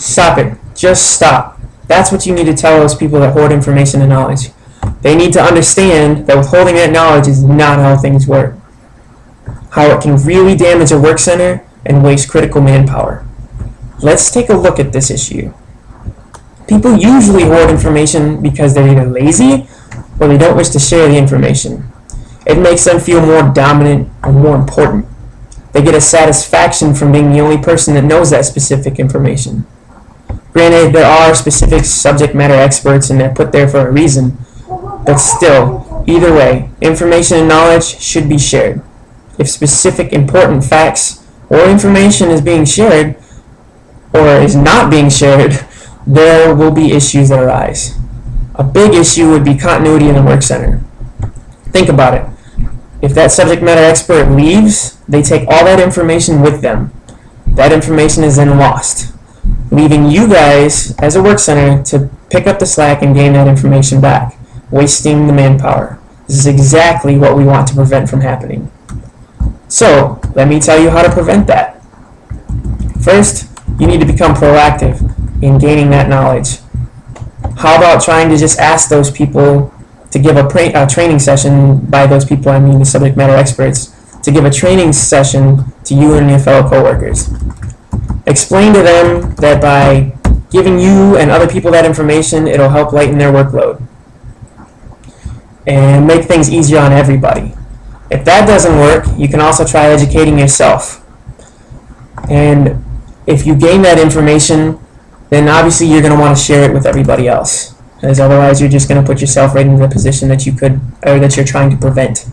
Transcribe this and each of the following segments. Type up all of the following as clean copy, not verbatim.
Stop it. Just stop. That's what you need to tell those people that hoard information and knowledge. They need to understand that withholding that knowledge is not how things work. How it can really damage a work center and waste critical manpower. Let's take a look at this issue. People usually hoard information because they're either lazy or they don't wish to share the information. It makes them feel more dominant or more important. They get a satisfaction from being the only person that knows that specific information. Granted, there are specific subject matter experts and they're put there for a reason, but still, either way, information and knowledge should be shared. If specific important facts or information is being shared or is not being shared, there will be issues that arise. A big issue would be continuity in the work center. Think about it. If that subject matter expert leaves, they take all that information with them. That information is then lost, leaving you guys as a work center to pick up the slack and gain that information back, wasting the manpower. This is exactly what we want to prevent from happening. So, let me tell you how to prevent that. First, you need to become proactive in gaining that knowledge. How about trying to just ask those people to give a training session? By those people, I mean the subject matter experts, to give a training session to you and your fellow coworkers. Explain to them that by giving you and other people that information, it'll help lighten their workload and make things easier on everybody. If that doesn't work, you can also try educating yourself. And if you gain that information, then obviously you're going to want to share it with everybody else, as otherwise you're just going to put yourself right into the position that that you're trying to prevent.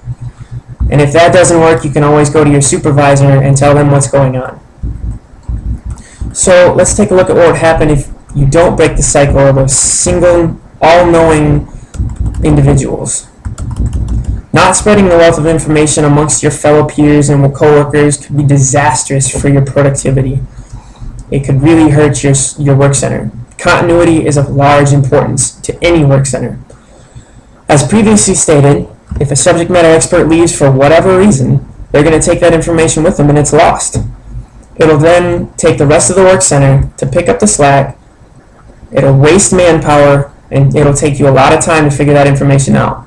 And if that doesn't work, you can always go to your supervisor and tell them what's going on. So let's take a look at what would happen if you don't break the cycle of those single, all-knowing individuals. Not spreading the wealth of information amongst your fellow peers and coworkers could be disastrous for your productivity. It could really hurt your work center. Continuity is of large importance to any work center. As previously stated, if a subject matter expert leaves for whatever reason, they're going to take that information with them and it's lost. It'll then take the rest of the work center to pick up the slack. It'll waste manpower and it'll take you a lot of time to figure that information out.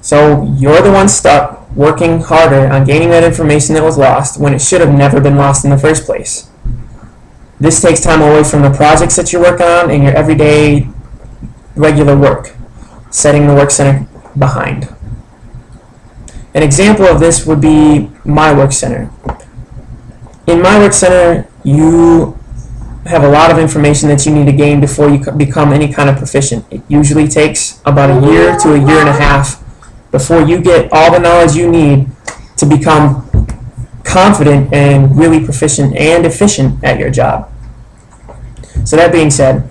So you're the one stuck working harder on gaining that information that was lost when it should have never been lost in the first place. This takes time away from the projects that you're working on and your everyday regular work, setting the work center behind. An example of this would be my work center. In my work center, you have a lot of information that you need to gain before you become any kind of proficient. It usually takes about a year to a year and a half before you get all the knowledge you need to become confident and really proficient and efficient at your job. So that being said,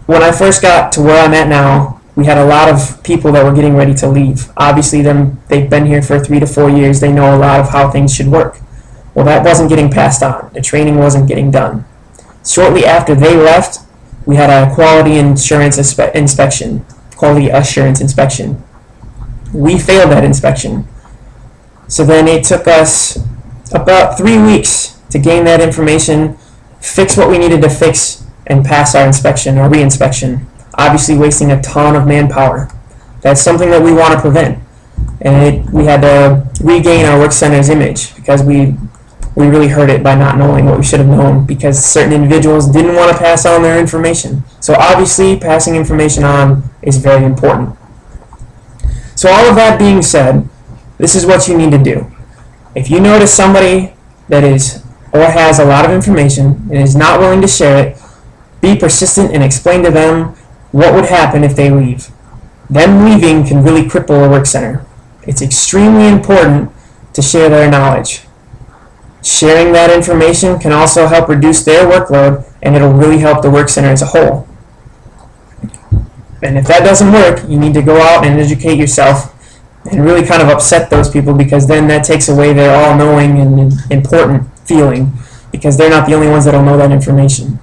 when I first got to where I'm at now, we had a lot of people that were getting ready to leave. Obviously, they've been here for 3 to 4 years. They know a lot of how things should work. Well, that wasn't getting passed on. The training wasn't getting done. Shortly after they left, we had a quality assurance inspection. We failed that inspection. So then it took us about 3 weeks to gain that information, fix what we needed to fix, and pass our inspection or re-inspection, obviously wasting a ton of manpower. That's something that we want to prevent. And we had to regain our work center's image because we really hurt it by not knowing what we should have known because certain individuals didn't want to pass on their information. So obviously passing information on is very important. So all of that being said, this is what you need to do. If you notice somebody that is or has a lot of information and is not willing to share it, be persistent and explain to them what would happen if they leave. Them leaving can really cripple a work center. It's extremely important to share their knowledge. Sharing that information can also help reduce their workload, and it'll really help the work center as a whole. And if that doesn't work, you need to go out and educate yourself and really kind of upset those people because then that takes away their all-knowing and important feeling because they're not the only ones that will know that information.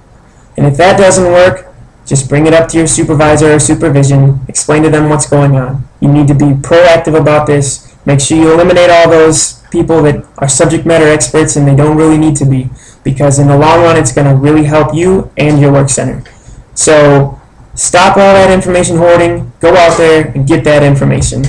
And if that doesn't work, just bring it up to your supervisor or supervision, explain to them what's going on. You need to be proactive about this. Make sure you eliminate all those people that are subject matter experts and they don't really need to be because in the long run it's going to really help you and your work center. So stop all that information hoarding, go out there and get that information.